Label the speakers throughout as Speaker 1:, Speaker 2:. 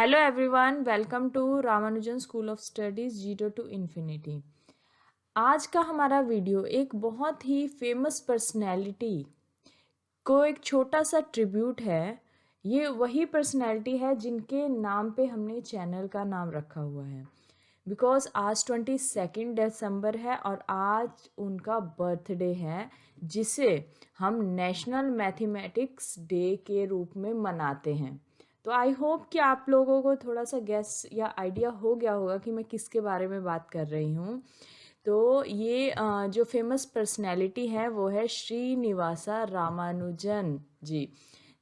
Speaker 1: Hello everyone, welcome to Ramanujan school of studies zero to infinity. आज का हमारा video एक बहुत ही फेमस पर्सनैलिटी को एक छोटा सा ट्रिब्यूट है। ये वही पर्सनैलिटी है जिनके नाम पे हमने चैनल का नाम रखा हुआ है। बिकॉज आज 22 दिसंबर है और आज उनका बर्थडे है, जिसे हम नेशनल मैथमेटिक्स डे के रूप में मनाते हैं। तो आई होप कि आप लोगों को थोड़ा सा गेस या आइडिया हो गया होगा कि मैं किसके बारे में बात कर रही हूँ। तो ये जो फेमस पर्सनैलिटी है वो है श्रीनिवासा रामानुजन जी,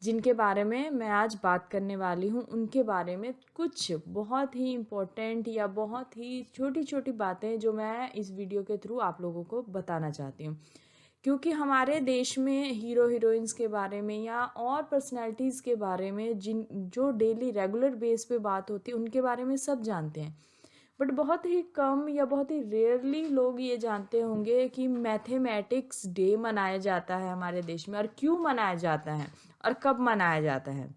Speaker 1: जिनके बारे में मैं आज बात करने वाली हूँ। उनके बारे में कुछ बहुत ही इम्पोर्टेंट या बहुत ही छोटी छोटी बातें जो मैं इस वीडियो के थ्रू आप लोगों को बताना चाहती हूँ, क्योंकि हमारे देश में हीरो हीरोइंस के बारे में या और पर्सनैलिटीज़ के बारे में जिन जो डेली रेगुलर बेस पे बात होती है उनके बारे में सब जानते हैं, बट बहुत ही कम या बहुत ही रेयरली लोग ये जानते होंगे कि मैथमेटिक्स डे मनाया जाता है हमारे देश में, और क्यों मनाया जाता है और कब मनाया जाता है।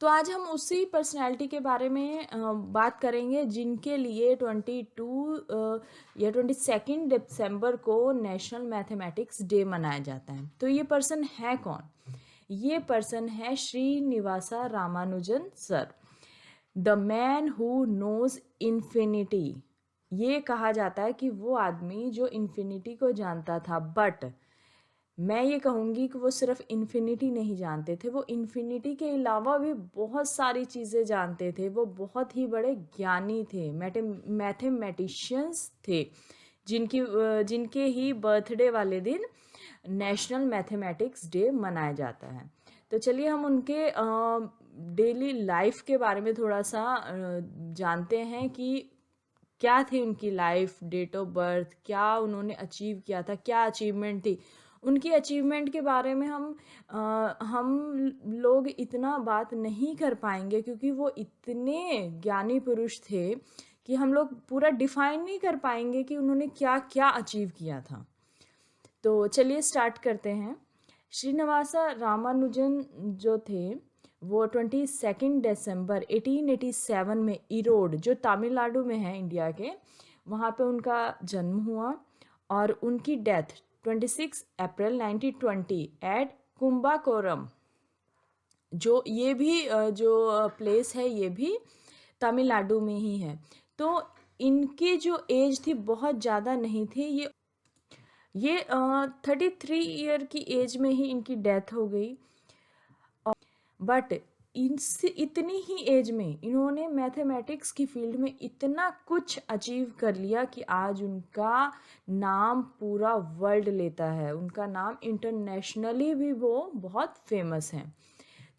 Speaker 1: तो आज हम उसी पर्सनैलिटी के बारे में बात करेंगे जिनके लिए 22 दिसंबर को नेशनल मैथमेटिक्स डे मनाया जाता है। तो ये पर्सन है कौन? ये पर्सन है Srinivasa Ramanujan sir, the man who knows infinity. ये कहा जाता है कि वो आदमी जो इन्फिनिटी को जानता था, बट मैं ये कहूँगी कि वो सिर्फ इन्फिनिटी नहीं जानते थे, वो इन्फिनिटी के अलावा भी बहुत सारी चीज़ें जानते थे। वो बहुत ही बड़े ज्ञानी थे, मैथमेटिशियंस थे, जिनके ही बर्थडे वाले दिन नेशनल मैथमेटिक्स डे मनाया जाता है। तो चलिए हम उनके डेली लाइफ के बारे में थोड़ा सा जानते हैं कि क्या थी उनकी लाइफ, डेट ऑफ बर्थ, क्या उन्होंने अचीव किया था, क्या अचीवमेंट थी। उनकी अचीवमेंट के बारे में हम लोग इतना बात नहीं कर पाएंगे, क्योंकि वो इतने ज्ञानी पुरुष थे कि हम लोग पूरा डिफाइन नहीं कर पाएंगे कि उन्होंने क्या क्या अचीव किया था। तो चलिए स्टार्ट करते हैं। श्रीनिवासा रामानुजन जो थे वो 22 दिसंबर 1887 में इरोड, जो तमिलनाडु में है इंडिया के, वहाँ पे उनका जन्म हुआ, और उनकी डेथ 26 अप्रैल 1920 एट कुंभाकोरम, जो ये भी जो प्लेस है ये भी तमिलनाडु में ही है। तो इनकी जो एज थी बहुत ज़्यादा नहीं थी। ये 33 ईयर की एज में ही इनकी डेथ हो गई। बट इनसे इतनी ही एज में इन्होंने मैथमेटिक्स की फील्ड में इतना कुछ अचीव कर लिया कि आज उनका नाम पूरा वर्ल्ड लेता है। उनका नाम इंटरनेशनली भी वो बहुत फेमस हैं।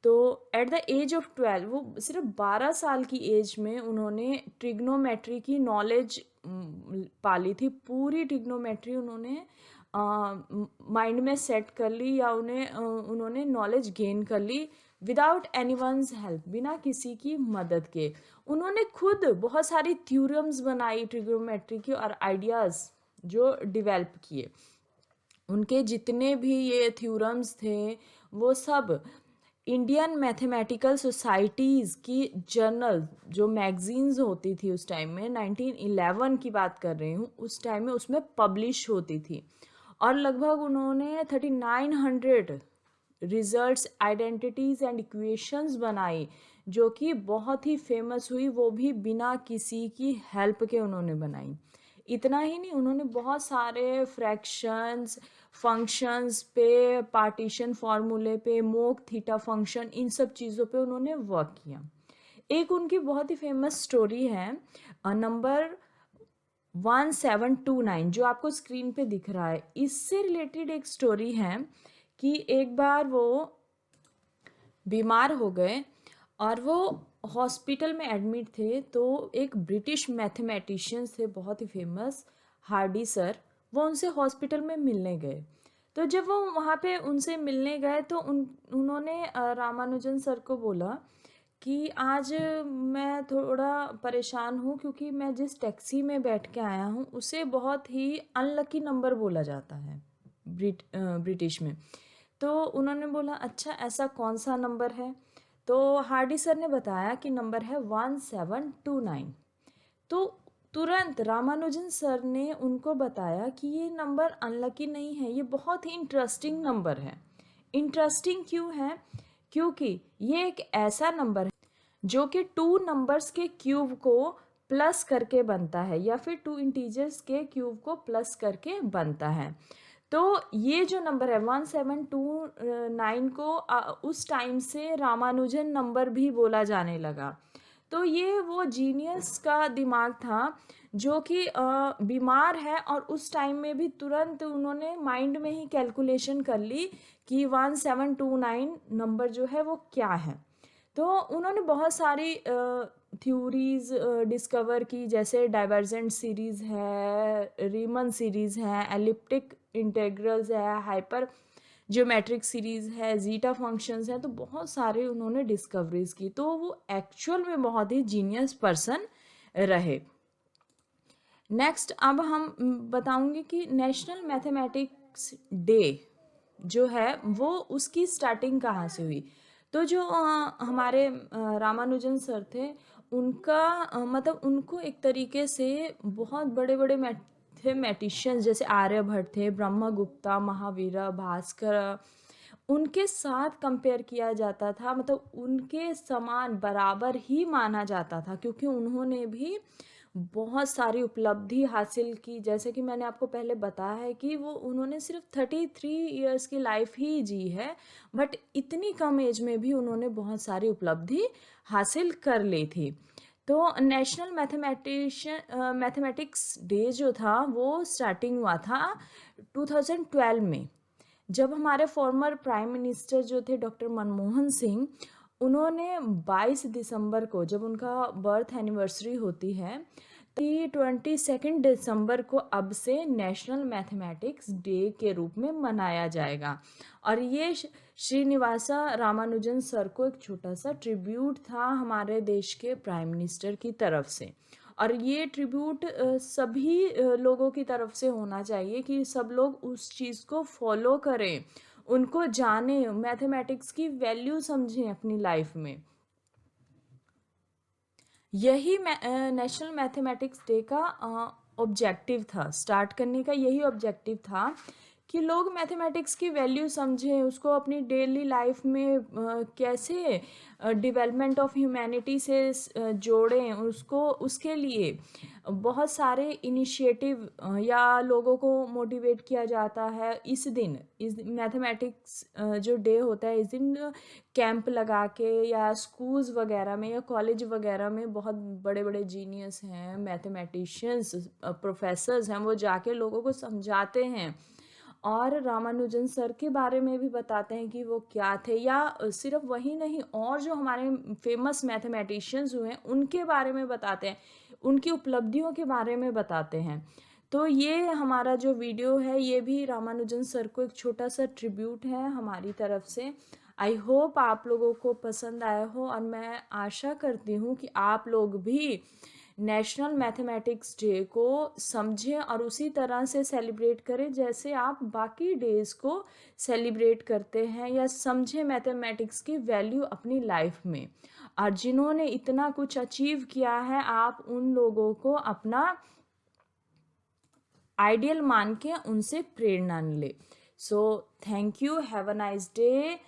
Speaker 1: तो एट द एज ऑफ 12, वो सिर्फ 12 साल की एज में उन्होंने ट्रिग्नोमेट्री की नॉलेज पाली थी। पूरी ट्रिग्नोमेट्री उन्होंने माइंड में सेट कर ली, या उन्होंने नॉलेज गेन कर ली विदाउट एनीवन्स हेल्प, बिना किसी की मदद के। उन्होंने खुद बहुत सारी थ्योरम्स बनाई ट्रिग्नोमेट्री की, और आइडियाज़ जो डेवलप किए। उनके जितने भी ये थ्योरम्स थे वो सब इंडियन मैथमेटिकल सोसाइटीज़ की जर्नल, जो मैगजीन्स होती थी उस टाइम में, 1911 की बात कर रही हूँ, उस टाइम में उसमें पब्लिश होती थी। और लगभग उन्होंने 3900 रिजल्ट्स, आइडेंटिटीज़ एंड इक्वेशंस बनाई, जो कि बहुत ही फेमस हुई, वो भी बिना किसी की हेल्प के उन्होंने बनाई। इतना ही नहीं, उन्होंने बहुत सारे फ्रैक्शंस, फंक्शंस पे, पार्टीशन फार्मूले पे, मोक थीटा फंक्शन, इन सब चीज़ों पे उन्होंने वर्क किया। एक उनकी बहुत ही फेमस स्टोरी है, नंबर 1729, जो आपको स्क्रीन पे दिख रहा है। इससे रिलेटेड एक स्टोरी है कि एक बार वो बीमार हो गए और वो हॉस्पिटल में एडमिट थे। तो एक ब्रिटिश मैथमेटिशियंस थे बहुत ही फेमस, हार्डी सर, वो उनसे हॉस्पिटल में मिलने गए। तो जब वो वहाँ पे उनसे मिलने गए तो उन्होंने रामानुजन सर को बोला कि आज मैं थोड़ा परेशान हूँ, क्योंकि मैं जिस टैक्सी में बैठ के आया हूँ उसे बहुत ही अनलकी नंबर बोला जाता है ब्रिटिश में। तो उन्होंने बोला, अच्छा ऐसा कौन सा नंबर है? तो हार्डी सर ने बताया कि नंबर है 1729। तो तुरंत रामानुजन सर ने उनको बताया कि ये नंबर अनलकी नहीं है, ये बहुत ही इंटरेस्टिंग नंबर है। इंटरेस्टिंग क्यों है? क्योंकि ये एक ऐसा नंबर है जो कि टू नंबर्स के क्यूब को प्लस करके बनता है, या फिर टू इंटीजर्स के क्यूब को प्लस करके बनता है। तो ये जो नंबर है 1729 को उस टाइम से रामानुजन नंबर भी बोला जाने लगा। तो ये वो जीनियस का दिमाग था जो कि बीमार है, और उस टाइम में भी तुरंत उन्होंने माइंड में ही कैलकुलेशन कर ली कि 1729 नंबर जो है वो क्या है। तो उन्होंने बहुत सारी थ्योरीज डिस्कवर की, जैसे डाइवर्जेंट सीरीज़ है, रीमन सीरीज़ है, एलिप्टिक इंटेग्रल्स है, हाइपर ज्योमेट्रिक सीरीज़ है, जीटा फंक्शंस हैं। तो बहुत सारे उन्होंने डिस्कवरीज की। तो वो एक्चुअल में बहुत ही जीनियस पर्सन रहे। नेक्स्ट अब हम बताऊंगी कि नेशनल मैथमेटिक्स डे जो है वो उसकी स्टार्टिंग कहाँ से हुई। तो जो हमारे रामानुजन सर थे, उनका मतलब उनको एक तरीके से बहुत बड़े बड़े मैथमेटिशियंस जैसे आर्यभट्ट थे, ब्रह्मगुप्ता, महावीरा, भास्कर, उनके साथ कंपेयर किया जाता था। मतलब उनके समान बराबर ही माना जाता था, क्योंकि उन्होंने भी बहुत सारी उपलब्धि हासिल की। जैसे कि मैंने आपको पहले बताया है कि वो उन्होंने सिर्फ 33 इयर्स की लाइफ ही जी है, बट इतनी कम एज में भी उन्होंने बहुत सारी उपलब्धि हासिल कर ली थी। तो नेशनल मैथमेटिक्स डे जो था वो स्टार्टिंग हुआ था 2012 में, जब हमारे फॉर्मर प्राइम मिनिस्टर जो थे डॉक्टर मनमोहन सिंह, उन्होंने 22 दिसंबर को, जब उनका बर्थ एनिवर्सरी होती है, तो 22 दिसंबर को अब से नेशनल मैथमेटिक्स डे के रूप में मनाया जाएगा। और ये श्रीनिवासा रामानुजन सर को एक छोटा सा ट्रिब्यूट था हमारे देश के प्राइम मिनिस्टर की तरफ से। और ये ट्रिब्यूट सभी लोगों की तरफ से होना चाहिए कि सब लोग उस चीज़ को फॉलो करें, उनको जानें, मैथमेटिक्स की वैल्यू समझें अपनी लाइफ में। यही नेशनल मैथमेटिक्स डे का ऑब्जेक्टिव था, स्टार्ट करने का यही ऑब्जेक्टिव था कि लोग मैथमेटिक्स की वैल्यू समझें, उसको अपनी डेली लाइफ में कैसे डेवलपमेंट ऑफ ह्यूमैनिटी से जोड़ें, उसको उसके लिए बहुत सारे इनिशिएटिव या लोगों को मोटिवेट किया जाता है। इस दिन, इस मैथमेटिक्स जो डे होता है, इस दिन कैंप लगा के या स्कूल्स वगैरह में या कॉलेज वगैरह में बहुत बड़े बड़े जीनियस हैं, मैथमेटिशियंस, प्रोफेसर्स हैं, वो जाके लोगों को समझाते हैं और रामानुजन सर के बारे में भी बताते हैं कि वो क्या थे। या सिर्फ वही नहीं, और जो हमारे फेमस मैथमेटिशियंस हुए हैं उनके बारे में बताते हैं, उनकी उपलब्धियों के बारे में बताते हैं। तो ये हमारा जो वीडियो है ये भी रामानुजन सर को एक छोटा सा ट्रिब्यूट है हमारी तरफ से। आई होप आप लोगों को पसंद आया हो, और मैं आशा करती हूँ कि आप लोग भी नेशनल मैथमेटिक्स डे को समझें और उसी तरह से सेलिब्रेट करें जैसे आप बाकी डेज़ को सेलिब्रेट करते हैं, या समझें मैथमेटिक्स की वैल्यू अपनी लाइफ में। और जिन्होंने इतना कुछ अचीव किया है, आप उन लोगों को अपना आइडियल मान के उनसे प्रेरणा ले। So thank you, have a nice day.